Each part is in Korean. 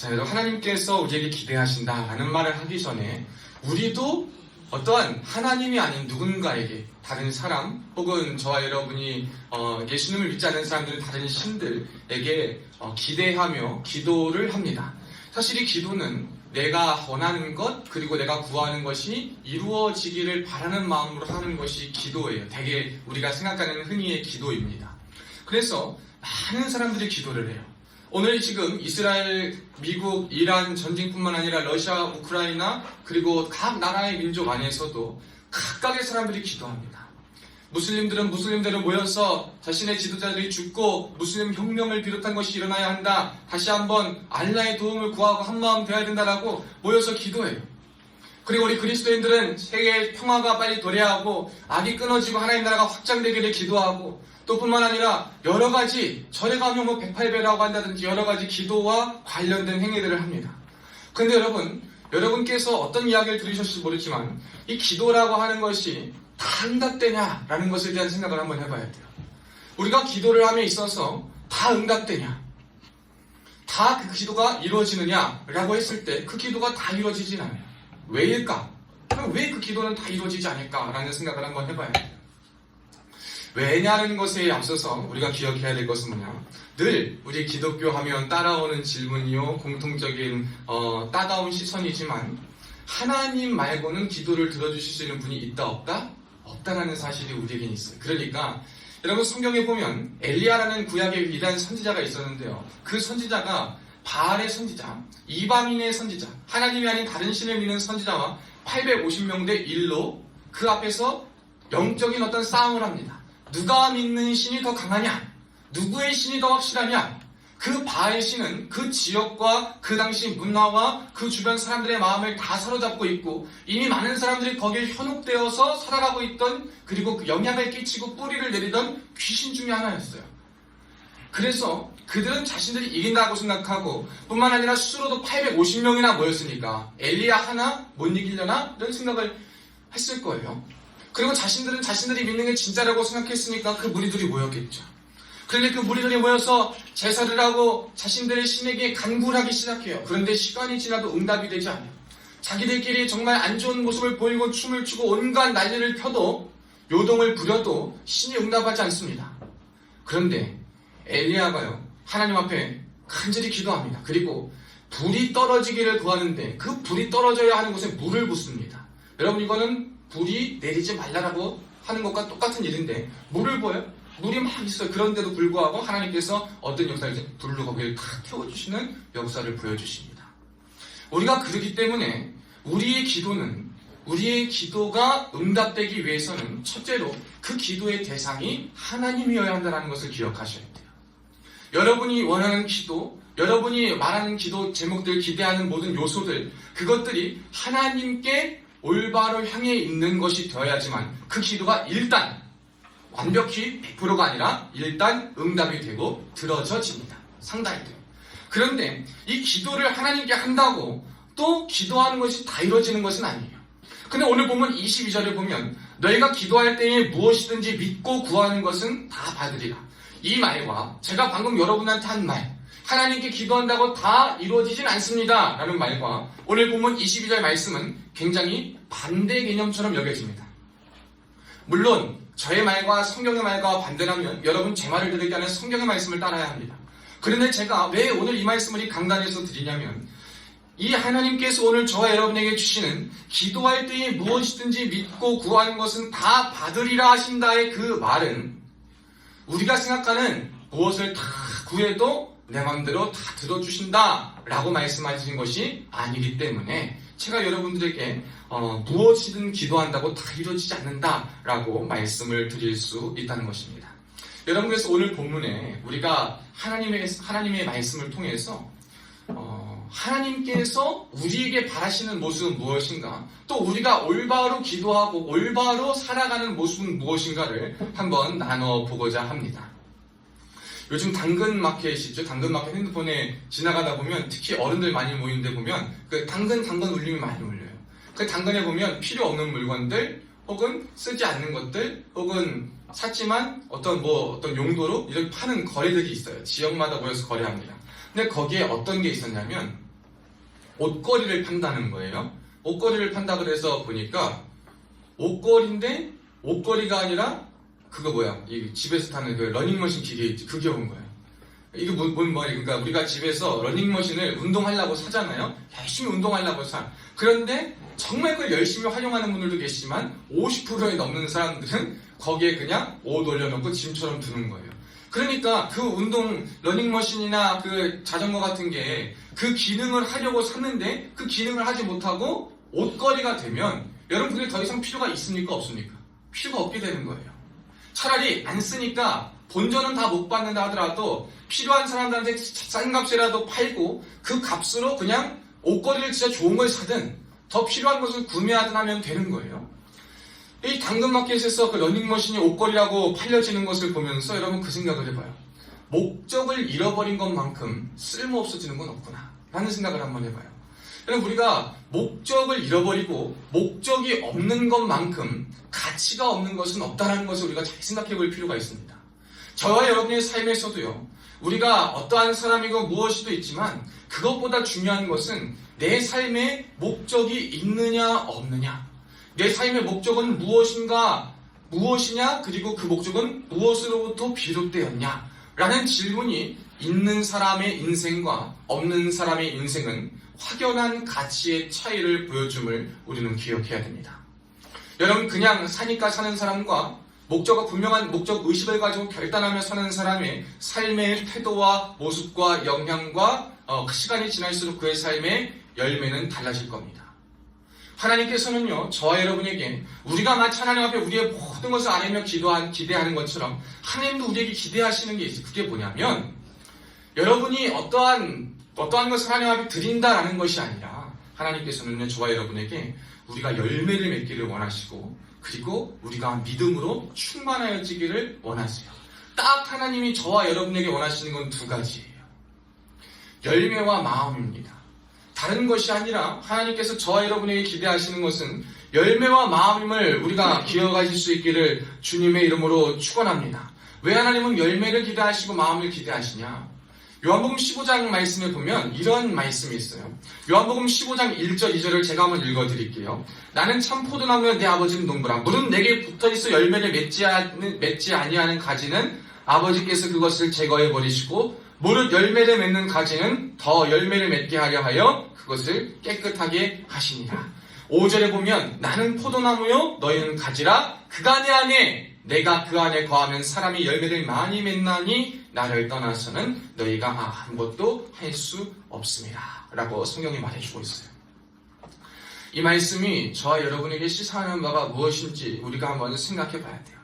자, 여러분, 하나님께서 우리에게 기대하신다라는 말을 하기 전에 우리도 어떠한 하나님이 아닌 누군가에게, 다른 사람 혹은 저와 여러분이 예수님을 믿지 않는 사람들은 다른 신들에게 기대하며 기도를 합니다. 사실 이 기도는 내가 원하는 것 그리고 내가 구하는 것이 이루어지기를 바라는 마음으로 하는 것이 기도예요. 대개 우리가 생각하는 흔히의 기도입니다. 그래서 많은 사람들이 기도를 해요. 오늘 지금 이스라엘, 미국, 이란 전쟁뿐만 아니라 러시아, 우크라이나 그리고 각 나라의 민족 안에서도 각각의 사람들이 기도합니다. 무슬림들은 무슬림대로 모여서 자신의 지도자들이 죽고 무슬림 혁명을 비롯한 것이 일어나야 한다. 다시 한번 알라의 도움을 구하고 한마음 되어야 된다라고 모여서 기도해요. 그리고 우리 그리스도인들은 세계의 평화가 빨리 도래하고 악이 끊어지고 하나님 나라가 확장되기를 기도하고 또 뿐만 아니라 여러 가지 절에 가면 108배라고 한다든지 여러 가지 기도와 관련된 행위들을 합니다. 그런데 여러분께서 어떤 이야기를 들으셨을지 모르지만 이 기도라고 하는 것이 다 응답되냐라는 것에 대한 생각을 한번 해봐야 돼요. 우리가 기도를 함에 있어서 다 응답되냐, 다 그 기도가 이루어지느냐라고 했을 때 그 기도가 다 이루어지진 않아요. 왜일까? 왜 그 기도는 다 이루어지지 않을까라는 생각을 한번 해봐야 돼요. 왜냐는 것에 앞서서 우리가 기억해야 될 것은 뭐냐? 늘 우리 기독교 하면 따라오는 질문이요, 공통적인 따가운 시선이지만 하나님 말고는 기도를 들어주실 수 있는 분이 있다 없다? 없다라는 사실이 우리에겐 있어요. 그러니까 여러분 성경에 보면 엘리야라는 구약의 위대한 선지자가 있었는데요. 그 선지자가 바알의 선지자, 이방인의 선지자, 하나님이 아닌 다른 신을 믿는 선지자와 850명 대 1로 그 앞에서 영적인 어떤 싸움을 합니다. 누가 믿는 신이 더 강하냐? 누구의 신이 더 확실하냐? 그 바알 신은 그 지역과 그 당시 문화와 그 주변 사람들의 마음을 다 사로잡고 있고 이미 많은 사람들이 거기에 현혹되어서 살아가고 있던, 그리고 그 영향을 끼치고 뿌리를 내리던 귀신 중에 하나였어요. 그래서 그들은 자신들이 이긴다고 생각하고 뿐만 아니라 수로도 850명이나 모였으니까 엘리야 하나 못 이기려나? 이런 생각을 했을 거예요. 그리고 자신들은 자신들이 믿는 게 진짜라고 생각했으니까 그 무리들이 모였겠죠. 그런데 그 무리들이 모여서 제사를 하고 자신들의 신에게 간구를 하기 시작해요. 그런데 시간이 지나도 응답이 되지 않아요. 자기들끼리 정말 안 좋은 모습을 보이고 춤을 추고 온갖 난리를 펴도, 요동을 부려도 신이 응답하지 않습니다. 그런데 엘리야가요, 하나님 앞에 간절히 기도합니다. 그리고 불이 떨어지기를 구하는데 그 불이 떨어져야 하는 곳에 물을 붓습니다. 여러분, 이거는 불이 내리지 말라라고 하는 것과 똑같은 일인데 물을 부어요? 물이 막 있어요. 그런데도 불구하고 하나님께서 어떤 역사를 불로 거기를 탁 태워주시는 역사를 보여주십니다. 우리가 그러기 때문에 우리의 기도가 응답되기 위해서는 첫째로 그 기도의 대상이 하나님이어야 한다는 것을 기억하셔야 돼요. 여러분이 원하는 기도, 여러분이 말하는 기도 제목들, 기대하는 모든 요소들, 그것들이 하나님께 올바로 향해 있는 것이 되어야지만 그 기도가 일단 완벽히 100%가 아니라 일단 응답이 되고 들어져집니다. 상당히 돼요. 그런데 이 기도를 하나님께 한다고 또 기도하는 것이 다 이루어지는 것은 아니에요. 근데 오늘 보면 22절에 보면 너희가 기도할 때에 무엇이든지 믿고 구하는 것은 다 받으리라. 이 말과 제가 방금 여러분한테 한 말, 하나님께 기도한다고 다 이루어지진 않습니다 라는 말과 오늘 보면 22절 말씀은 굉장히 반대 개념처럼 여겨집니다. 물론 저의 말과 성경의 말과 반대라면 여러분 제 말을 들을 때는 성경의 말씀을 따라야 합니다. 그런데 제가 왜 오늘 이 말씀을 이 강단에서 드리냐면, 이 하나님께서 오늘 저와 여러분에게 주시는 기도할 때에 무엇이든지 믿고 구하는 것은 다 받으리라 하신다의 그 말은 우리가 생각하는 무엇을 다 구해도 내 마음대로 다 들어주신다 라고 말씀하시는 것이 아니기 때문에 제가 여러분들에게 무엇이든 기도한다고 다 이루어지지 않는다 라고 말씀을 드릴 수 있다는 것입니다. 여러분께서 오늘 본문에 우리가 하나님의 말씀을 통해서 하나님께서 우리에게 바라시는 모습은 무엇인가, 또 우리가 올바로 기도하고 올바로 살아가는 모습은 무엇인가를 한번 나눠보고자 합니다. 요즘 당근마켓이죠. 당근마켓 핸드폰에 지나가다 보면 특히 어른들 많이 모이는 데 보면 그 당근 울림이 많이 울려요. 그 당근에 보면 필요 없는 물건들 혹은 쓰지 않는 것들 혹은 샀지만 어떤 용도로 이렇게 파는 거래들이 있어요. 지역마다 모여서 거래합니다. 근데 거기에 어떤 게 있었냐면 옷걸이를 판다는 거예요. 옷걸이를 판다 그래서 보니까 옷걸이인데 옷걸이가 아니라 그거 뭐야? 이 집에서 타는 그 러닝머신 기계 있지? 그게 온 거예요. 이게 뭔 말이야? 그러니까 우리가 집에서 러닝머신을 운동하려고 사잖아요. 열심히 운동하려고 사. 그런데 정말 그걸 열심히 활용하는 분들도 계시지만 50%에 넘는 사람들은 거기에 그냥 옷 올려놓고 짐처럼 두는 거예요. 그러니까 그 운동 러닝머신이나 그 자전거 같은 게 그 기능을 하려고 샀는데 그 기능을 하지 못하고 옷걸이가 되면 여러분 그게 더 이상 필요가 있습니까? 없습니까? 필요가 없게 되는 거예요. 차라리 안 쓰니까 본전은 다 못 받는다 하더라도 필요한 사람들한테 싼 값이라도 팔고 그 값으로 그냥 옷걸이를 진짜 좋은 걸 사든 더 필요한 것을 구매하든 하면 되는 거예요. 이 당근마켓에서 그 러닝머신이 옷걸이라고 팔려지는 것을 보면서 여러분 그 생각을 해봐요. 목적을 잃어버린 것만큼 쓸모없어지는 건 없구나 라는 생각을 한번 해봐요. 여러분 우리가 목적을 잃어버리고 목적이 없는 것만큼 가치가 없는 것은 없다는 것을 우리가 잘 생각해 볼 필요가 있습니다. 저와 여러분의 삶에서도요. 우리가 어떠한 사람이고 무엇이도 있지만 그것보다 중요한 것은 내 삶에 목적이 있느냐 없느냐, 내 삶의 목적은 무엇이냐 그리고 그 목적은 무엇으로부터 비롯되었냐 라는 질문이 있는 사람의 인생과 없는 사람의 인생은 확연한 가치의 차이를 보여줌을 우리는 기억해야 됩니다. 여러분 그냥 사니까 사는 사람과 목적과 분명한 목적 의식을 가지고 결단하며 사는 사람의 삶의 태도와 모습과 영향과 시간이 지날수록 그의 삶의 열매는 달라질 겁니다. 하나님께서는요 저와 여러분에게 우리가 마치 하나님 앞에 우리의 모든 것을 아뢰며 기대하는 것처럼 하나님도 우리에게 기대하시는 게 있어요. 그게 뭐냐면 여러분이 어떠한 것을 하나님 앞에 드린다라는 것이 아니라 하나님께서는요 저와 여러분에게 우리가 열매를 맺기를 원하시고 그리고 우리가 믿음으로 충만하여지기를 원하세요. 딱 하나님이 저와 여러분에게 원하시는 건 두 가지예요. 열매와 마음입니다. 다른 것이 아니라 하나님께서 저와 여러분에게 기대하시는 것은 열매와 마음임을 우리가 기억하실 수 있기를 주님의 이름으로 축원합니다. 왜 하나님은 열매를 기대하시고 마음을 기대하시냐? 요한복음 15장 말씀에 보면 이런 말씀이 있어요. 요한복음 15장 1절 2절을 제가 한번 읽어드릴게요. 나는 참 포도나무여 내 아버지는 농부라. 물은 내게 붙어있어 열매를 맺지 아니하는 가지는 아버지께서 그것을 제거해버리시고 무릇 열매를 맺는 가지는 더 열매를 맺게 하려 하여 그것을 깨끗하게 하시니라. 5절에 보면 나는 포도나무요 너희는 가지라. 그가 내 안에 내가 그 안에 거하면 사람이 열매를 많이 맺나니 나를 떠나서는 너희가 아무것도 할 수 없습니다 라고 성경이 말해주고 있어요. 이 말씀이 저와 여러분에게 시사하는 바가 무엇인지 우리가 한번 생각해 봐야 돼요.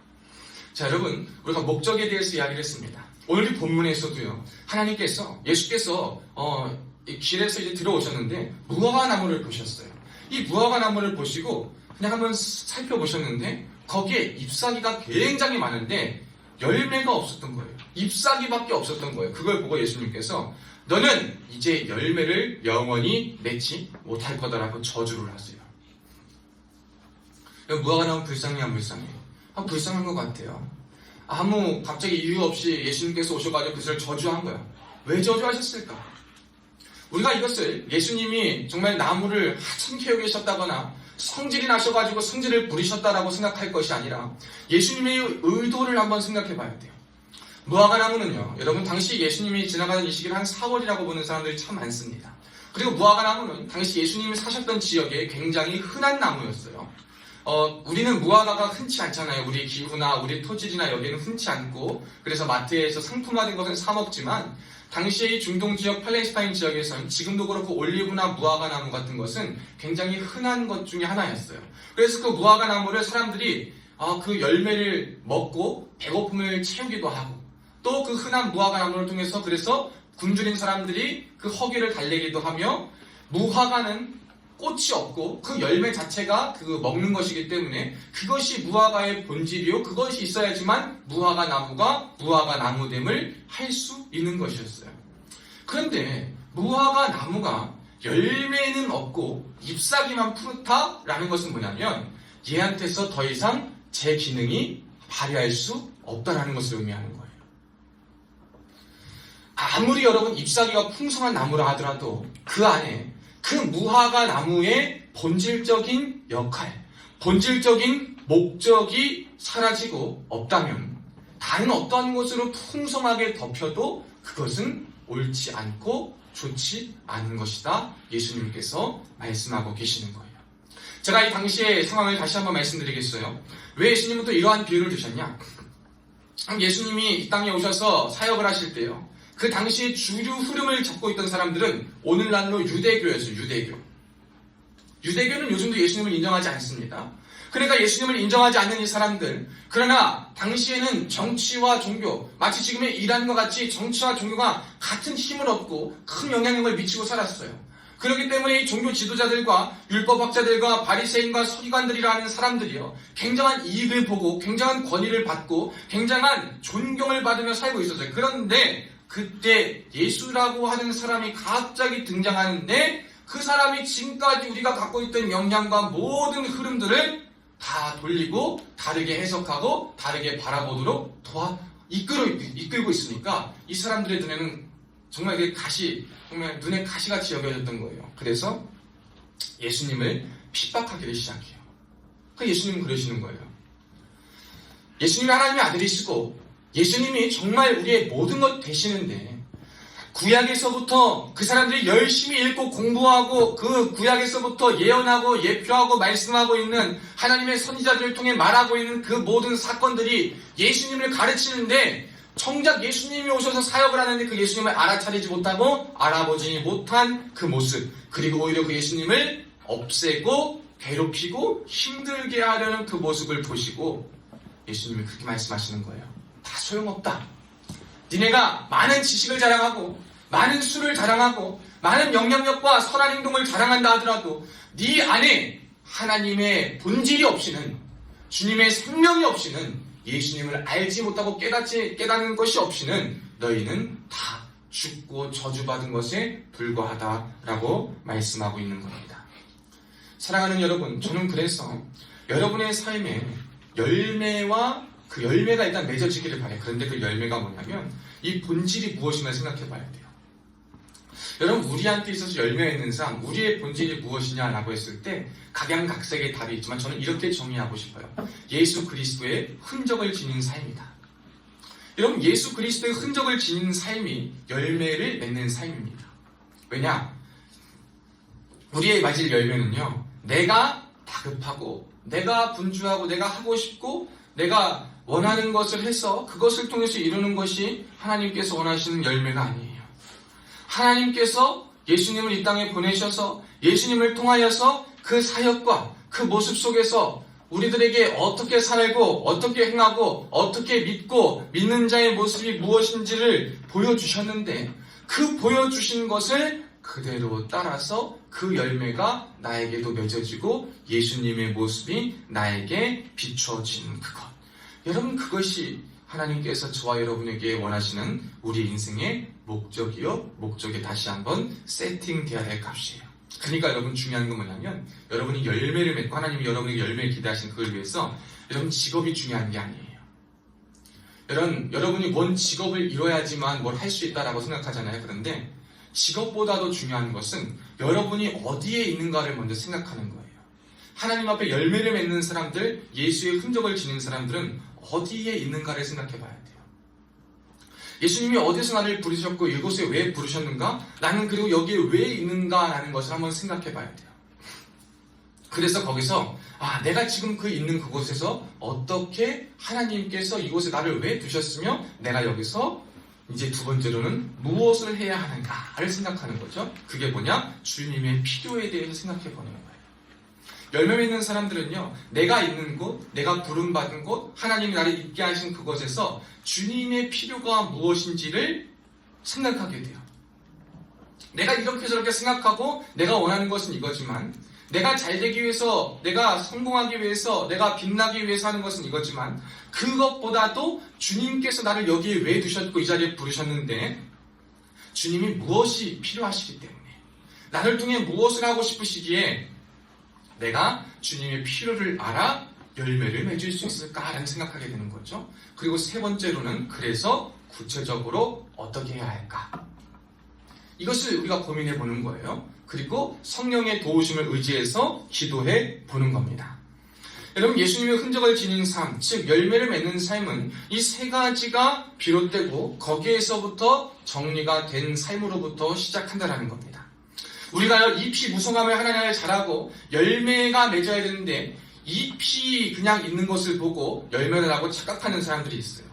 자 여러분 우리가 목적에 대해서 이야기를 했습니다. 오늘 이 본문에서도요 하나님께서 예수께서 길에서 이제 들어오셨는데 무화과 나무를 보셨어요. 이 무화과 나무를 보시고 그냥 한번 살펴보셨는데 거기에 잎사귀가 굉장히 많은데 열매가 없었던 거예요. 잎사귀밖에 없었던 거예요. 그걸 보고 예수님께서 너는 이제 열매를 영원히 맺지 못할 거다라고 저주를 하세요. 무화과 나무 불쌍해 안 불쌍해요? 불쌍한 것 같아요. 아무 갑자기 이유 없이 예수님께서 오셔가지고 그것을 저주한 거예요. 왜 저주하셨을까? 우리가 이것을 예수님이 정말 나무를 한참 캐고 계셨다거나 성질이 나셔가지고 성질을 부리셨다라고 생각할 것이 아니라 예수님의 의도를 한번 생각해 봐야 돼요. 무화과 나무는요, 여러분 당시 예수님이 지나가는 이 시기를 한 4월이라고 보는 사람들이 참 많습니다. 그리고 무화과 나무는 당시 예수님이 사셨던 지역에 굉장히 흔한 나무였어요. 우리는 무화과가 흔치 않잖아요. 우리 기후나 우리 토질이나 여기는 흔치 않고 그래서 마트에서 상품화된 것은 사 먹지만 당시의 중동 지역, 팔레스타인 지역에서는 지금도 그렇고 올리브나 무화과 나무 같은 것은 굉장히 흔한 것 중에 하나였어요. 그래서 그 무화과 나무를 사람들이 그 열매를 먹고 배고픔을 채우기도 하고 또 그 흔한 무화과 나무를 통해서 그래서 굶주린 사람들이 그 허기를 달래기도 하며 무화과는 꽃이 없고 그 열매 자체가 그 먹는 것이기 때문에 그것이 무화과의 본질이요 그것이 있어야지만 무화과 나무가 무화과 나무됨을 할 수 있는 것이었어요. 그런데 무화과 나무가 열매는 없고 잎사귀만 푸르다라는 것은 뭐냐면 얘한테서 더 이상 제 기능이 발휘할 수 없다라는 것을 의미하는 거예요. 아무리 여러분 잎사귀가 풍성한 나무라 하더라도 그 안에 그 무화과 나무의 본질적인 역할, 본질적인 목적이 사라지고 없다면 다른 어떠한 것으로 풍성하게 덮여도 그것은 옳지 않고 좋지 않은 것이다. 예수님께서 말씀하고 계시는 거예요. 제가 이 당시의 상황을 다시 한번 말씀드리겠어요. 왜 예수님은 또 이러한 비유를 드셨냐? 예수님이 이 땅에 오셔서 사역을 하실 때요, 그 당시에 주류 흐름을 잡고 있던 사람들은 오늘날로 유대교였어요. 유대교는 요즘도 예수님을 인정하지 않습니다. 그러니까 예수님을 인정하지 않는 이 사람들, 그러나 당시에는 정치와 종교, 마치 지금의 이란과 같이 정치와 종교가 같은 힘을 얻고 큰 영향력을 미치고 살았어요. 그렇기 때문에 이 종교 지도자들과 율법학자들과 바리새인과 서기관들이라는 사람들이요, 굉장한 이익을 보고 굉장한 권위를 받고 굉장한 존경을 받으며 살고 있었어요. 그런데 그때 예수라고 하는 사람이 갑자기 등장하는데 그 사람이 지금까지 우리가 갖고 있던 영향과 모든 흐름들을 다 돌리고 다르게 해석하고 다르게 바라보도록 이끌고 있으니까 이 사람들의 눈에는 정말 정말 눈에 가시같이 여겨졌던 거예요. 그래서 예수님을 핍박하기를 시작해요. 예수님은 그러시는 거예요. 예수님이 하나님의 아들이시고 예수님이 정말 우리의 모든 것 되시는데, 구약에서부터 그 사람들이 열심히 읽고 공부하고 그 구약에서부터 예언하고 예표하고 말씀하고 있는 하나님의 선지자들을 통해 말하고 있는 그 모든 사건들이 예수님을 가르치는데, 정작 예수님이 오셔서 사역을 하는데 그 예수님을 알아차리지 못하고 알아보지 못한 그 모습, 그리고 오히려 그 예수님을 없애고 괴롭히고 힘들게 하려는 그 모습을 보시고 예수님이 그렇게 말씀하시는 거예요. 다 소용없다. 니네가 많은 지식을 자랑하고 많은 수를 자랑하고 많은 영향력과 선한 행동을 자랑한다 하더라도 네 안에 하나님의 본질이 없이는, 주님의 생명이 없이는, 예수님을 알지 못하고 깨닫는 것이 없이는 너희는 다 죽고 저주받은 것에 불과하다라고 말씀하고 있는 겁니다. 사랑하는 여러분, 저는 그래서 여러분의 삶에 열매와 그 열매가 일단 맺어지기를 바라요. 그런데 그 열매가 뭐냐면 이 본질이 무엇이나 생각해 봐야 돼요. 여러분, 우리한테 있어서 열매가 있는 상, 우리의 본질이 무엇이냐라고 했을 때 각양각색의 답이 있지만 저는 이렇게 정의하고 싶어요. 예수 그리스도의 흔적을 지닌 삶이다. 여러분, 예수 그리스도의 흔적을 지닌 삶이 열매를 맺는 삶입니다. 왜냐? 우리의 맺을 열매는요, 내가 다급하고 내가 분주하고 내가 하고 싶고 내가 원하는 것을 해서 그것을 통해서 이루는 것이 하나님께서 원하시는 열매가 아니에요. 하나님께서 예수님을 이 땅에 보내셔서 예수님을 통하여서 그 사역과 그 모습 속에서 우리들에게 어떻게 살고 어떻게 행하고 어떻게 믿는 자의 모습이 무엇인지를 보여주셨는데, 그 보여주신 것을 그대로 따라서 그 열매가 나에게도 맺어지고 예수님의 모습이 나에게 비춰지는 그것. 여러분, 그것이 하나님께서 저와 여러분에게 원하시는 우리 인생의 목적이요, 목적에 다시 한번 세팅되어야 할 값이에요. 그러니까 여러분, 중요한 건 뭐냐면 여러분이 열매를 맺고 하나님이 여러분에게 열매를 기대하신 그걸 위해서 여러분 직업이 중요한 게 아니에요. 여러분이 뭔 직업을 이뤄야지만 뭘 할 수 있다라고 생각하잖아요. 그런데 직업보다도 중요한 것은 여러분이 어디에 있는가를 먼저 생각하는 거예요. 하나님 앞에 열매를 맺는 사람들, 예수의 흔적을 지닌 사람들은 어디에 있는가를 생각해 봐야 돼요. 예수님이 어디서 나를 부르셨고 이곳에 왜 부르셨는가? 나는 그리고 여기에 왜 있는가라는 것을 한번 생각해 봐야 돼요. 그래서 거기서 내가 지금 있는 그곳에서 어떻게 하나님께서 이곳에 나를 왜 두셨으며 내가 여기서 이제 두 번째로는 무엇을 해야 하는가를 생각하는 거죠. 그게 뭐냐? 주님의 필요에 대해서 생각해 보는 거예요. 열매 맺는 사람들은요, 내가 있는 곳, 내가 부름받은 곳, 하나님이 나를 있게 하신 그곳에서 주님의 필요가 무엇인지를 생각하게 돼요. 내가 이렇게 저렇게 생각하고 내가 원하는 것은 이거지만, 내가 잘되기 위해서, 내가 성공하기 위해서, 내가 빛나기 위해서 하는 것은 이거지만, 그것보다도 주님께서 나를 여기에 왜 두셨고 이 자리에 부르셨는데 주님이 무엇이 필요하시기 때문에, 나를 통해 무엇을 하고 싶으시기에 내가 주님의 필요를 알아 열매를 맺을 수 있을까라는 생각하게 되는 거죠. 그리고 세 번째로는 그래서 구체적으로 어떻게 해야 할까? 이것을 우리가 고민해 보는 거예요. 그리고 성령의 도우심을 의지해서 기도해 보는 겁니다. 여러분, 예수님의 흔적을 지닌 삶, 즉 열매를 맺는 삶은 이 세 가지가 비롯되고 거기에서부터 정리가 된 삶으로부터 시작한다는 겁니다. 우리가 잎이 무성하면 하나님을 잘하고 열매가 맺어야 되는데 잎이 그냥 있는 것을 보고 열매를 하고 착각하는 사람들이 있어요.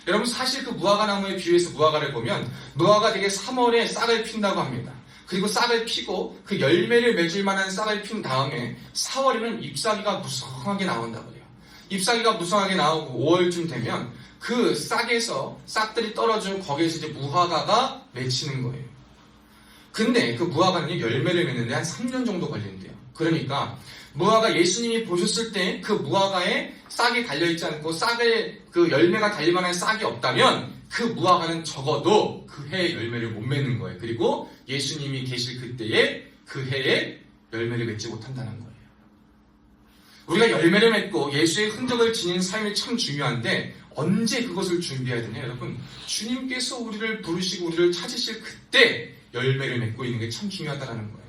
여러분, 사실 그 무화과 나무에 비유해서 무화과를 보면 무화과가 되게 3월에 싹을 핀다고 합니다. 그리고 싹을 피고 그 열매를 맺을 만한 싹을 핀 다음에 4월에는 잎사귀가 무성하게 나온다고 해요. 잎사귀가 무성하게 나오고 5월쯤 되면 그 싹에서 싹들이 떨어지고 거기에서 이제 무화과가 맺히는 거예요. 근데 그 무화과는 열매를 맺는데 한 3년 정도 걸린대요. 그러니까 무화과 예수님이 보셨을 때 그 무화과에 싹이 달려있지 않고 싹에 그 열매가 달릴 만한 싹이 없다면 그 무화과는 적어도 그 해에 열매를 못 맺는 거예요. 그리고 예수님이 계실 그때에 그 해에 열매를 맺지 못한다는 거예요. 우리가 열매를 맺고 예수의 흔적을 지닌 삶이 참 중요한데 언제 그것을 준비해야 되냐 여러분? 주님께서 우리를 부르시고 우리를 찾으실 그때 열매를 맺고 있는 게 참 중요하다는 거예요.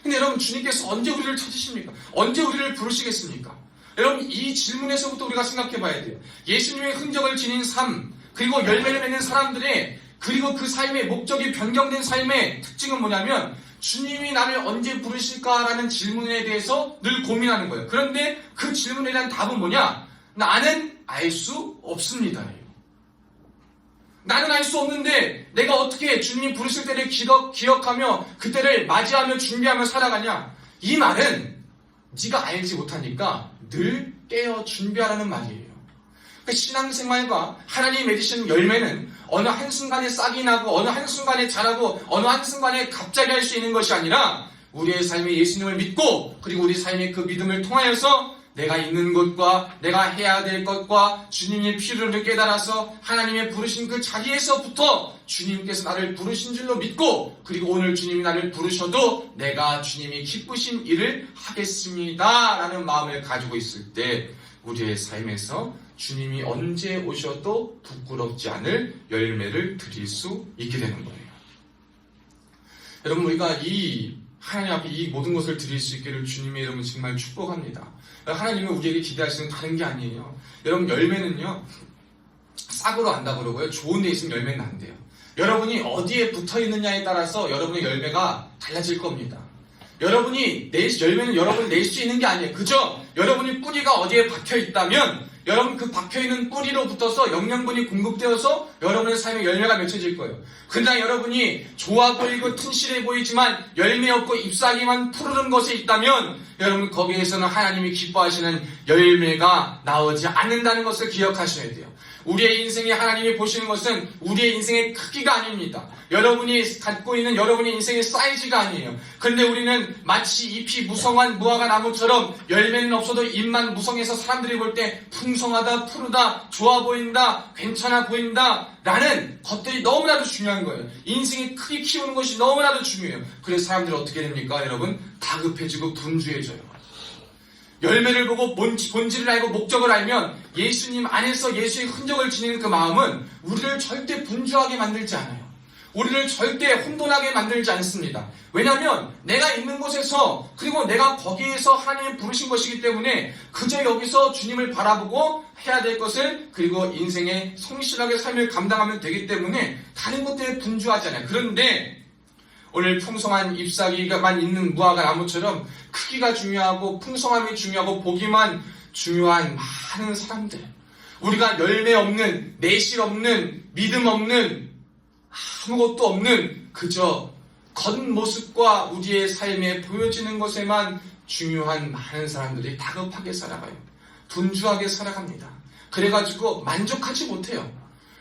근데 여러분, 주님께서 언제 우리를 찾으십니까? 언제 우리를 부르시겠습니까? 여러분, 이 질문에서부터 우리가 생각해 봐야 돼요. 예수님의 흔적을 지닌 삶, 그리고 열매를 맺는 사람들의, 그리고 그 삶의 목적이 변경된 삶의 특징은 뭐냐면 주님이 나를 언제 부르실까라는 질문에 대해서 늘 고민하는 거예요. 그런데 그 질문에 대한 답은 뭐냐? 나는 알 수 없습니다. 나는 알 수 없는데 내가 어떻게 주님이 부르실 때를 기억하며 그때를 맞이하며 준비하며 살아가냐? 이 말은 네가 알지 못하니까 늘 깨어 준비하라는 말이에요. 그 신앙생활과 하나님이 맺으신 열매는 어느 한순간에 싹이 나고 어느 한순간에 자라고 어느 한순간에 갑자기 할 수 있는 것이 아니라 우리의 삶에 예수님을 믿고 그리고 우리 삶의 그 믿음을 통하여서 내가 있는 것과 내가 해야 될 것과 주님의 필요를 깨달아서 하나님의 부르신 그 자리에서부터 주님께서 나를 부르신 줄로 믿고 그리고 오늘 주님이 나를 부르셔도 내가 주님이 기쁘신 일을 하겠습니다 라는 마음을 가지고 있을 때 우리의 삶에서 주님이 언제 오셔도 부끄럽지 않을 열매를 드릴 수 있게 되는 거예요. 여러분, 우리가 이 하나님 앞에 이 모든 것을 드릴 수 있기를 주님의 이름으로 정말 축복합니다. 하나님은 우리에게 기대하시는 다른 게 아니에요. 여러분, 열매는요 싹으로 안다 그러고요, 좋은 데 있으면 열매는 안 돼요. 여러분이 어디에 붙어 있느냐에 따라서 여러분의 열매가 달라질 겁니다. 열매는 여러분이 낼 수 있는 게 아니에요. 그죠? 여러분이 뿌리가 어디에 박혀 있다면 여러분 그 박혀있는 뿌리로 붙어서 영양분이 공급되어서 여러분의 삶에 열매가 맺혀질 거예요. 그러나 여러분이 좋아 보이고 튼실해 보이지만 열매 없고 잎사귀만 푸르른 것에 있다면 여러분 거기에서는 하나님이 기뻐하시는 열매가 나오지 않는다는 것을 기억하셔야 돼요. 우리의 인생에 하나님이 보시는 것은 우리의 인생의 크기가 아닙니다. 여러분이 갖고 있는 여러분의 인생의 사이즈가 아니에요. 그런데 우리는 마치 잎이 무성한 무화과 나무처럼 열매는 없어도 잎만 무성해서 사람들이 볼 때 풍성하다, 푸르다, 좋아 보인다, 괜찮아 보인다 라는 것들이 너무나도 중요한 거예요. 인생의 크게 키우는 것이 너무나도 중요해요. 그래서 사람들이 어떻게 됩니까? 여러분, 다급해지고 분주해져요. 열매를 보고 본질을 알고 목적을 알면 예수님 안에서 예수의 흔적을 지니는 그 마음은 우리를 절대 분주하게 만들지 않아요. 우리를 절대 혼돈하게 만들지 않습니다. 왜냐하면 내가 있는 곳에서 그리고 내가 거기에서 하나님이 부르신 것이기 때문에 그저 여기서 주님을 바라보고 해야 될 것을 그리고 인생에 성실하게 삶을 감당하면 되기 때문에 다른 것 때문에 분주하지 않아요. 그런데 오늘 풍성한 잎사귀가만 있는 무화과 나무처럼 크기가 중요하고 풍성함이 중요하고 보기만 중요한 많은 사람들, 우리가 열매 없는, 내실 없는, 믿음 없는, 아무것도 없는 그저 겉모습과 우리의 삶에 보여지는 것에만 중요한 많은 사람들이 다급하게 살아가요. 분주하게 살아갑니다. 그래가지고 만족하지 못해요.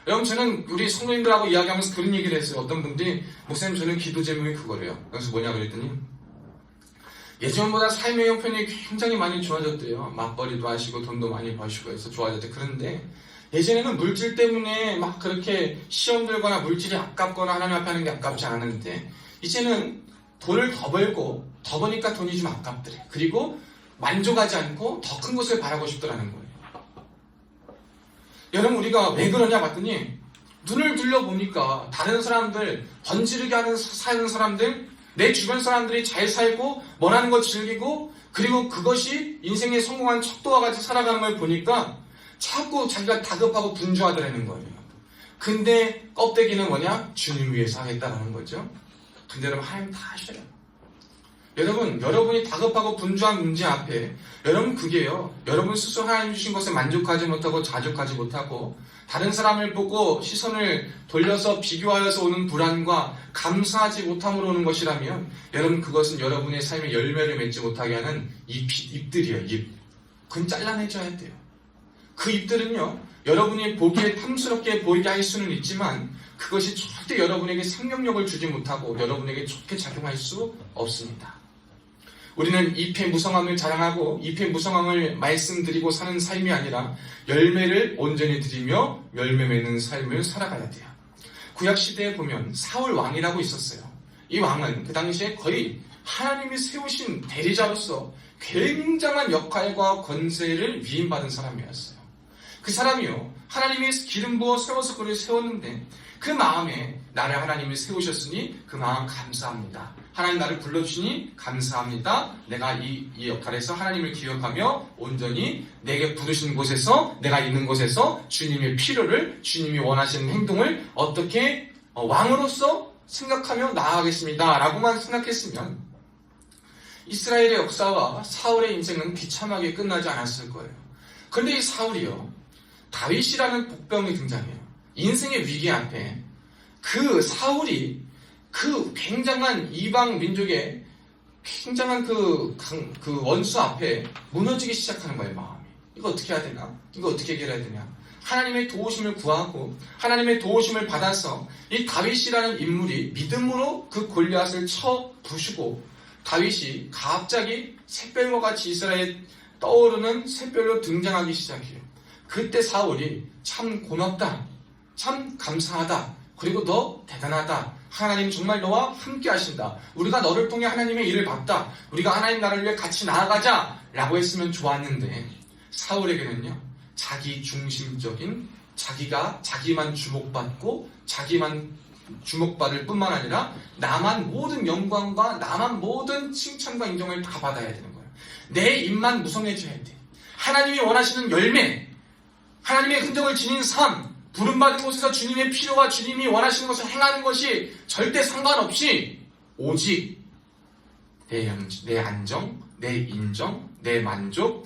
여러분, 저는 우리 성도님들하고 이야기하면서 그런 얘기를 했어요. 어떤 분들이 목사님 저는 기도 제목이 그거래요. 그래서 뭐냐 그랬더니 예전보다 삶의 형편이 굉장히 많이 좋아졌대요. 맞벌이도 하시고 돈도 많이 버시고 해서 좋아졌대. 그런데 예전에는 물질 때문에 막 그렇게 시험 들거나 물질이 아깝거나 하나님 앞에 하는 게 아깝지 않았는데 이제는 돈을 더 벌고 더 버니까 돈이 좀 아깝더래. 그리고 만족하지 않고 더 큰 것을 바라고 싶더라는 거예요. 여러분, 우리가 왜 그러냐 봤더니 눈을 둘러보니까 다른 사람들, 번지르게 사는 사람들, 내 주변 사람들이 잘 살고 원하는 거 즐기고 그리고 그것이 인생에 성공한 척도와 같이 살아가는 걸 보니까 자꾸 자기가 다급하고 분주하더라는 거예요. 근데 껍데기는 뭐냐? 주님 위해서 하겠다라는 거죠. 근데 여러분, 하나님 다 아셔요. 여러분, 여러분이 다급하고 분주한 문제 앞에 여러분 그게요, 여러분 스스로 하나님 주신 것에 만족하지 못하고 자족하지 못하고 다른 사람을 보고 시선을 돌려서 비교하여서 오는 불안과 감사하지 못함으로 오는 것이라면 여러분, 그것은 여러분의 삶의 열매를 맺지 못하게 하는 잎들이에요. 잎. 그건 잘라내줘야 돼요. 그 잎들은요, 여러분이 보기에 탐스럽게 보이게 할 수는 있지만 그것이 절대 여러분에게 생명력을 주지 못하고 여러분에게 좋게 작용할 수 없습니다. 우리는 잎의 무성함을 자랑하고 잎의 무성함을 말씀드리고 사는 삶이 아니라 열매를 온전히 드리며 열매 맺는 삶을 살아가야 돼요. 구약시대에 보면 사울 왕이라고 있었어요. 이 왕은 그 당시에 거의 하나님이 세우신 대리자로서 굉장한 역할과 권세를 위임받은 사람이었어요. 그 사람이요, 하나님이 기름 부어 세워서 그를 세웠는데 그 마음에 나를 하나님이 세우셨으니 그 마음 감사합니다. 하나님 나를 불러주시니 감사합니다. 내가 이 역할에서 하나님을 기억하며 온전히 내게 부르신 곳에서, 내가 있는 곳에서 주님의 필요를, 주님이 원하시는 행동을 어떻게 왕으로서 생각하며 나아가겠습니다 라고만 생각했으면 이스라엘의 역사와 사울의 인생은 비참하게 끝나지 않았을 거예요. 그런데 이 사울이요, 다윗이라는 복병이 등장해요. 인생의 위기 앞에 그 사울이 그 굉장한 이방 민족의 굉장한 그 원수 앞에 무너지기 시작하는 거예요, 마음이. 이거 어떻게 해야 되나? 이거 어떻게 해결해야 되냐? 하나님의 도우심을 구하고 하나님의 도우심을 받아서 이 다윗이라는 인물이 믿음으로 그 골리앗을 쳐 부수고 다윗이 갑자기 샛별과 같이 이스라엘에 떠오르는 샛별로 등장하기 시작해요. 그때 사울이 참 고맙다, 참 감사하다, 그리고 너 대단하다, 하나님 정말 너와 함께 하신다, 우리가 너를 통해 하나님의 일을 봤다, 우리가 하나님 나라를 위해 같이 나아가자 라고 했으면 좋았는데 사울에게는요, 자기 중심적인, 자기만 주목받고 자기만 주목받을 뿐만 아니라 나만 모든 영광과 나만 모든 칭찬과 인정을 다 받아야 되는 거예요. 내 입만 무성해져야 돼. 하나님이 원하시는 열매, 하나님의 흔적을 지닌 삶, 부름받은 곳에서 주님의 필요와 주님이 원하시는 것을 행하는 것이 절대 상관없이 오직 내 안정, 내 인정, 내 만족,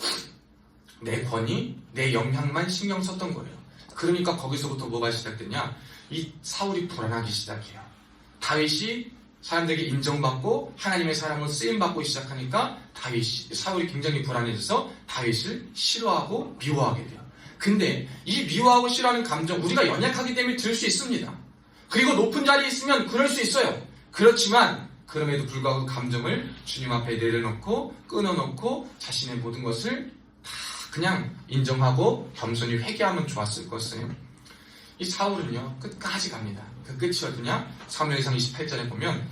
내 권위, 내 영향만 신경 썼던 거예요. 그러니까 거기서부터 뭐가 시작됐냐? 이 사울이 불안하기 시작해요. 다윗이 사람들에게 인정받고 하나님의 사람으로 쓰임받고 시작하니까 사울이 굉장히 불안해져서 다윗을 싫어하고 미워하게 돼요. 근데 이 미워하고 싫어하는 감정, 우리가 연약하기 때문에 들 수 있습니다. 그리고 높은 자리에 있으면 그럴 수 있어요. 그렇지만 그럼에도 불구하고 감정을 주님 앞에 내려놓고 끊어놓고 자신의 모든 것을 다 그냥 인정하고 겸손히 회개하면 좋았을 것이에요. 이 사울은요, 끝까지 갑니다. 그 끝이 어디냐? 사무엘상 28절에 보면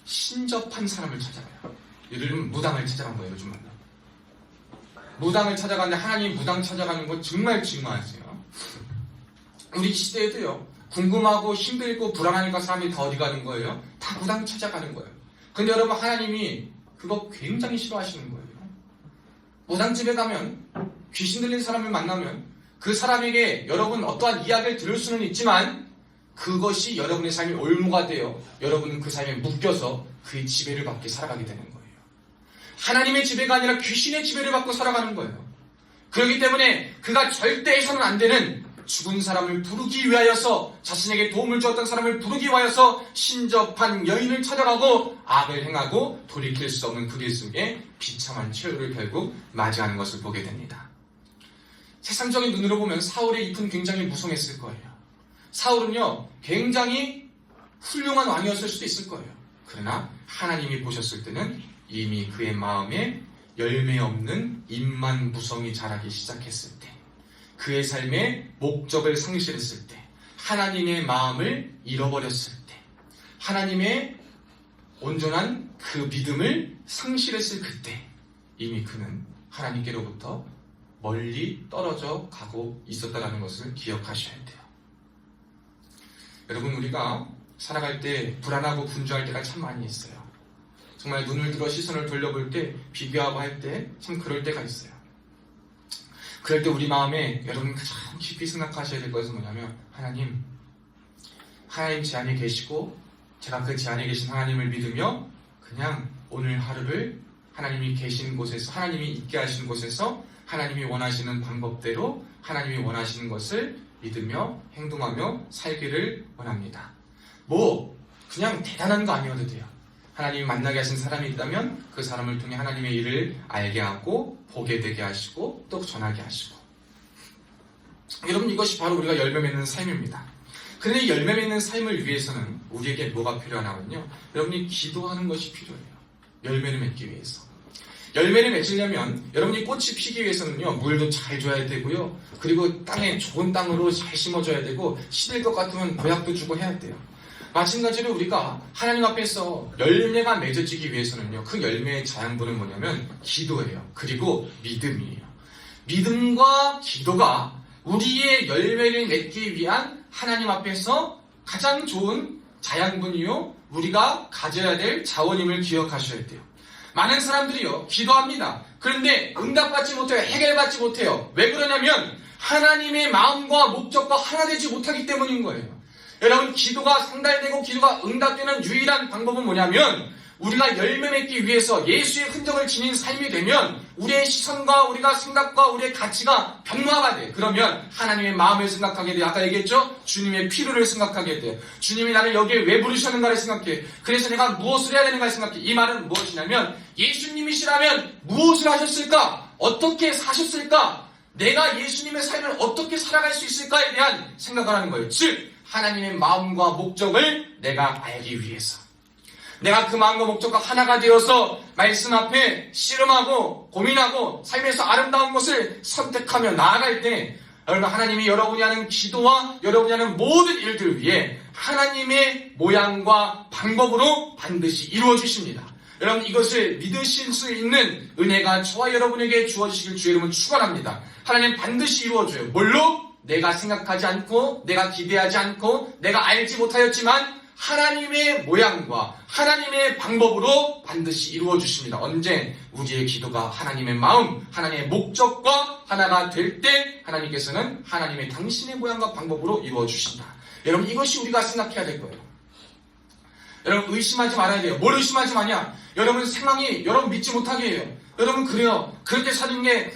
신접한 사람을 찾아가요. 예를 들면 무당을 찾아간 거예요, 요즘 말로. 무당을 찾아가는데 하나님 무당 찾아가는 거 정말 중요하세요. 우리 시대에도요, 궁금하고 힘들고 불안하니까 사람이 다 어디 가는 거예요? 다 무당 찾아가는 거예요. 근데 여러분, 하나님이 그거 굉장히 싫어하시는 거예요. 무당집에 가면, 귀신 들린 사람을 만나면 그 사람에게 여러분 어떠한 이야기를 들을 수는 있지만 그것이 여러분의 삶의 올무가 되어 여러분은 그 삶에 묶여서 그의 지배를 받게 살아가게 되는 거예요. 하나님의 지배가 아니라 귀신의 지배를 받고 살아가는 거예요. 그렇기 때문에 그가 절대 해서는 안 되는, 죽은 사람을 부르기 위하여서, 자신에게 도움을 주었던 사람을 부르기 위하여서 신접한 여인을 찾아가고 악을 행하고 돌이킬 수 없는 그 길 속에 비참한 최후를 결국 맞이하는 것을 보게 됩니다. 세상적인 눈으로 보면 사울의 잎은 굉장히 무성했을 거예요. 사울은요, 굉장히 훌륭한 왕이었을 수도 있을 거예요. 그러나 하나님이 보셨을 때는 이미 그의 마음에 열매 없는 잎만 무성히 자라기 시작했을 때, 그의 삶의 목적을 상실했을 때, 하나님의 마음을 잃어버렸을 때, 하나님의 온전한 그 믿음을 상실했을 그때 이미 그는 하나님께로부터 멀리 떨어져 가고 있었다는 것을 기억하셔야 돼요. 여러분, 우리가 살아갈 때 불안하고 분주할 때가 참 많이 있어요. 정말 눈을 들어 시선을 돌려볼 때, 비교하고 할 때 참 그럴 때가 있어요. 그럴 때 우리 마음에 여러분 가장 깊이 생각하셔야 될 것은 뭐냐면, 하나님 제 안에 계시고 제가 그 제 안에 계신 하나님을 믿으며 그냥 오늘 하루를 하나님이 계신 곳에서, 하나님이 있게 하신 곳에서 하나님이 원하시는 방법대로 하나님이 원하시는 것을 믿으며 행동하며 살기를 원합니다. 그냥 대단한 거 아니어도 돼요. 하나님이 만나게 하신 사람이 있다면 그 사람을 통해 하나님의 일을 알게 하고 보게 되게 하시고 또 전하게 하시고. 여러분, 이것이 바로 우리가 열매 맺는 삶입니다. 그런데 이 열매 맺는 삶을 위해서는 우리에게 뭐가 필요하냐면요, 여러분이 기도하는 것이 필요해요. 열매를 맺기 위해서. 열매를 맺으려면 여러분이 꽃이 피기 위해서는요, 물도 잘 줘야 되고요, 그리고 땅에 좋은 땅으로 잘 심어줘야 되고, 시들 것 같으면 보약도 주고 해야 돼요. 마찬가지로 우리가 하나님 앞에서 열매가 맺어지기 위해서는요, 그 열매의 자양분은 뭐냐면 기도예요. 그리고 믿음이에요. 믿음과 기도가 우리의 열매를 맺기 위한 하나님 앞에서 가장 좋은 자양분이요, 우리가 가져야 될 자원임을 기억하셔야 돼요. 많은 사람들이요, 기도합니다. 그런데 응답받지 못해요. 해결받지 못해요. 왜 그러냐면 하나님의 마음과 목적과 하나 되지 못하기 때문인 거예요. 여러분, 기도가 상달되고 기도가 응답되는 유일한 방법은 뭐냐면, 우리가 열매 맺기 위해서 예수의 흔적을 지닌 삶이 되면 우리의 시선과 우리가 생각과 우리의 가치가 변화가 돼요. 그러면 하나님의 마음을 생각하게 돼요. 아까 얘기했죠? 주님의 필요를 생각하게 돼요. 주님이 나를 여기에 왜 부르셨는가를 생각해. 그래서 내가 무엇을 해야 되는가를 생각해. 이 말은 무엇이냐면, 예수님이시라면 무엇을 하셨을까? 어떻게 사셨을까? 내가 예수님의 삶을 어떻게 살아갈 수 있을까에 대한 생각을 하는 거예요. 즉, 하나님의 마음과 목적을 내가 알기 위해서, 내가 그 마음과 목적과 하나가 되어서 말씀 앞에 씨름하고 고민하고 삶에서 아름다운 것을 선택하며 나아갈 때, 여러분, 하나님이 여러분이 하는 기도와 여러분이 하는 모든 일들 위해 하나님의 모양과 방법으로 반드시 이루어 주십니다. 여러분, 이것을 믿으실 수 있는 은혜가 저와 여러분에게 주어지시길 주의 이름은 축원합니다. 하나님 반드시 이루어줘요. 뭘로? 내가 생각하지 않고, 내가 기대하지 않고, 내가 알지 못하였지만 하나님의 모양과 하나님의 방법으로 반드시 이루어 주십니다. 언제? 우리의 기도가 하나님의 마음, 하나님의 목적과 하나가 될 때 하나님께서는 하나님의 당신의 모양과 방법으로 이루어 주신다. 여러분, 이것이 우리가 생각해야 될 거예요. 여러분, 의심하지 말아야 돼요. 뭘 의심하지 마냐? 여러분 상황이 여러분 믿지 못하게 해요. 여러분, 그래요. 그렇게 사는 게,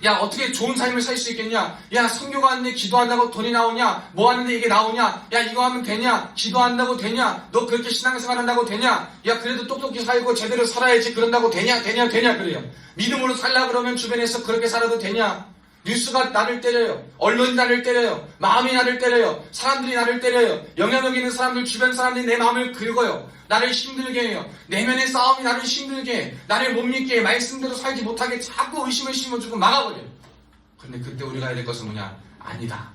야, 어떻게 좋은 삶을 살 수 있겠냐? 야, 선교가 왔는데 기도한다고 돈이 나오냐? 뭐 하는데 이게 나오냐? 야, 이거 하면 되냐? 기도한다고 되냐? 너 그렇게 신앙생활 한다고 되냐? 야, 그래도 똑똑히 살고 제대로 살아야지, 그런다고 되냐? 그래요. 믿음으로 살라 그러면 주변에서 그렇게 살아도 되냐? 뉴스가 나를 때려요. 언론이 나를 때려요. 마음이 나를 때려요. 사람들이 나를 때려요. 영향력 있는 사람들, 주변 사람들이 내 마음을 긁어요. 나를 힘들게 해요. 내면의 싸움이 나를 힘들게 해. 나를 못 믿게 해. 말씀대로 살지 못하게 자꾸 의심을 심어주고 막아버려요. 그런데 그때 우리가 해야 될 것은 뭐냐? 아니다.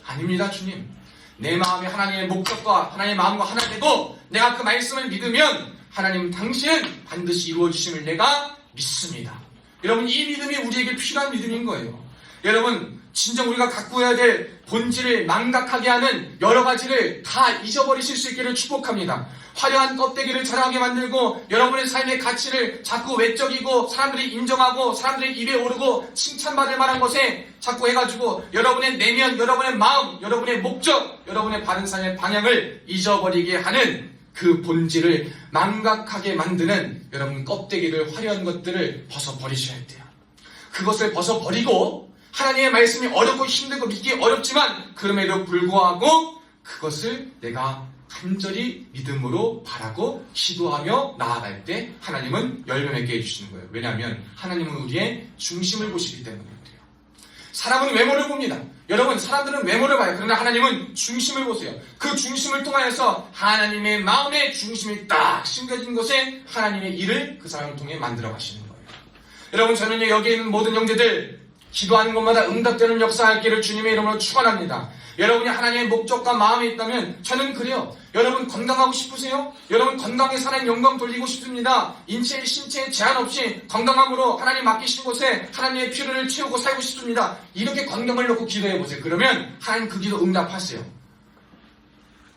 아닙니다, 주님. 내 마음이 하나님의 목적과 하나님의 마음과 하나 되고 내가 그 말씀을 믿으면 하나님 당신은 반드시 이루어주심을 내가 믿습니다. 여러분, 이 믿음이 우리에게 필요한 믿음인 거예요. 여러분, 진정 우리가 갖고 해야 될 본질을 망각하게 하는 여러 가지를 다 잊어버리실 수 있기를 축복합니다. 화려한 껍데기를 자랑하게 만들고 여러분의 삶의 가치를 자꾸 외적이고 사람들이 인정하고 사람들의 입에 오르고 칭찬받을 만한 것에 자꾸 해가지고 여러분의 내면, 여러분의 마음, 여러분의 목적, 여러분의 바른 삶의 방향을 잊어버리게 하는 그 본질을 망각하게 만드는 여러분 껍데기를, 화려한 것들을 벗어버리셔야 돼요. 그것을 벗어버리고 하나님의 말씀이 어렵고 힘들고 믿기 어렵지만 그럼에도 불구하고 그것을 내가 간절히 믿음으로 바라고 기도하며 나아갈 때 하나님은 열매 맺게 해주시는 거예요. 왜냐하면 하나님은 우리의 중심을 보시기 때문에 그래요. 사람은 외모를 봅니다. 여러분, 사람들은 외모를 봐요. 그러나 하나님은 중심을 보세요. 그 중심을 통하여서 하나님의 마음의 중심이 딱 심겨진 것에 하나님의 일을 그 사람을 통해 만들어 가시는 거예요. 여러분, 저는 여기에 있는 모든 형제들 기도하는 것마다 응답되는 역사할 길을 주님의 이름으로 축원합니다. 여러분이 하나님의 목적과 마음이 있다면 저는 그래요. 여러분 건강하고 싶으세요? 여러분 건강에 하나님 영광 돌리고 싶습니다. 인체에 신체에 제한 없이 건강함으로 하나님 맡기신 곳에 하나님의 필요를 채우고 살고 싶습니다. 이렇게 건강을 놓고 기도해보세요. 그러면 하나님 그 기도 응답하세요.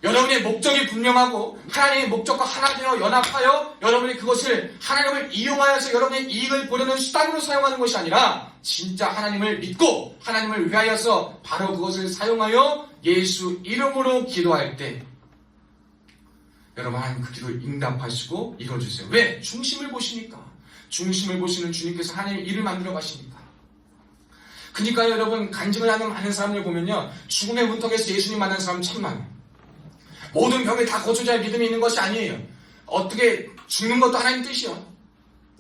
여러분의 목적이 분명하고 하나님의 목적과 하나 되어 연합하여 여러분이 그것을 하나님을 이용하여서 여러분의 이익을 보려는 수단으로 사용하는 것이 아니라 진짜 하나님을 믿고 하나님을 위하여서 바로 그것을 사용하여 예수 이름으로 기도할 때 여러분 하나님 그 기도 응답하시고 이뤄주세요. 왜? 중심을 보시니까. 중심을 보시는 주님께서 하나님의 일을 만들어 가시니까. 그러니까 여러분 간증을 하는 많은 사람들 보면요, 죽음의 문턱에서 예수님 만난 사람 참 많아요. 모든 병에 다 고쳐져야 믿음이 있는 것이 아니에요. 어떻게 죽는 것도 하나님 뜻이요.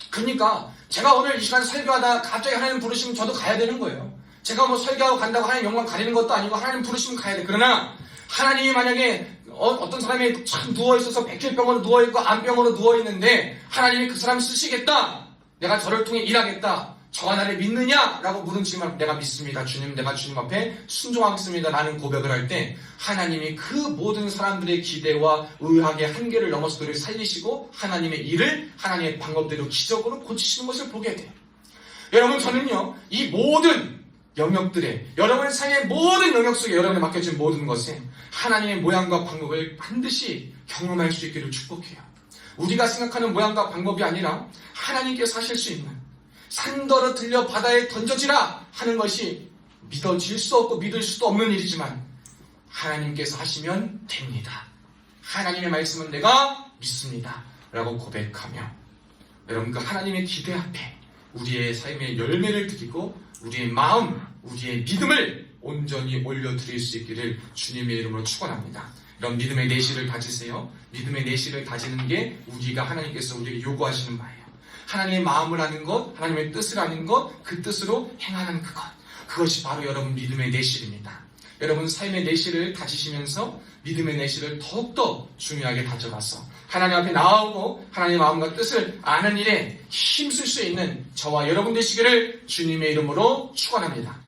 그러니까 제가 오늘 이 시간 설교하다 갑자기 하나님 부르시면 저도 가야 되는 거예요. 제가 뭐 설교하고 간다고 하나님 영광 가리는 것도 아니고 하나님 부르시면 가야 돼. 그러나 하나님이 만약에 어떤 사람이 참 누워있어서 백혈병으로 누워있고 암병으로 누워있는데 하나님이 그 사람 쓰시겠다, 내가 저를 통해 일하겠다, 저와 나를 믿느냐? 라고 물은 질문, 내가 믿습니다. 주님, 내가 주님 앞에 순종하겠습니다. 라는 고백을 할 때 하나님이 그 모든 사람들의 기대와 의학의 한계를 넘어서 그를 살리시고 하나님의 일을 하나님의 방법대로 기적으로 고치시는 것을 보게 돼요. 여러분, 저는요, 이 모든 영역들에, 여러분의 삶의 모든 영역 속에 여러분이 맡겨진 모든 것에 하나님의 모양과 방법을 반드시 경험할 수 있기를 축복해요. 우리가 생각하는 모양과 방법이 아니라 하나님께서 하실 수 있는, 산더러 들려 바다에 던져지라 하는 것이 믿어질 수 없고 믿을 수도 없는 일이지만 하나님께서 하시면 됩니다. 하나님의 말씀은 내가 믿습니다 라고 고백하며 여러분 그 하나님의 기대 앞에 우리의 삶의 열매를 드리고 우리의 마음, 우리의 믿음을 온전히 올려드릴 수 있기를 주님의 이름으로 축원합니다. 이런 믿음의 내실을 가지세요. 믿음의 내실을 가지는 게 우리가 하나님께서 우리에게 요구하시는 바예요. 하나님의 마음을 아는 것, 하나님의 뜻을 아는 것, 그 뜻으로 행하는 그것, 그것이 바로 여러분 믿음의 내실입니다. 여러분 삶의 내실을 가지시면서 믿음의 내실을 더욱더 중요하게 가져가서 하나님 앞에 나아오고 하나님의 마음과 뜻을 아는 일에 힘쓸 수 있는 저와 여러분 되시기를 주님의 이름으로 축원합니다.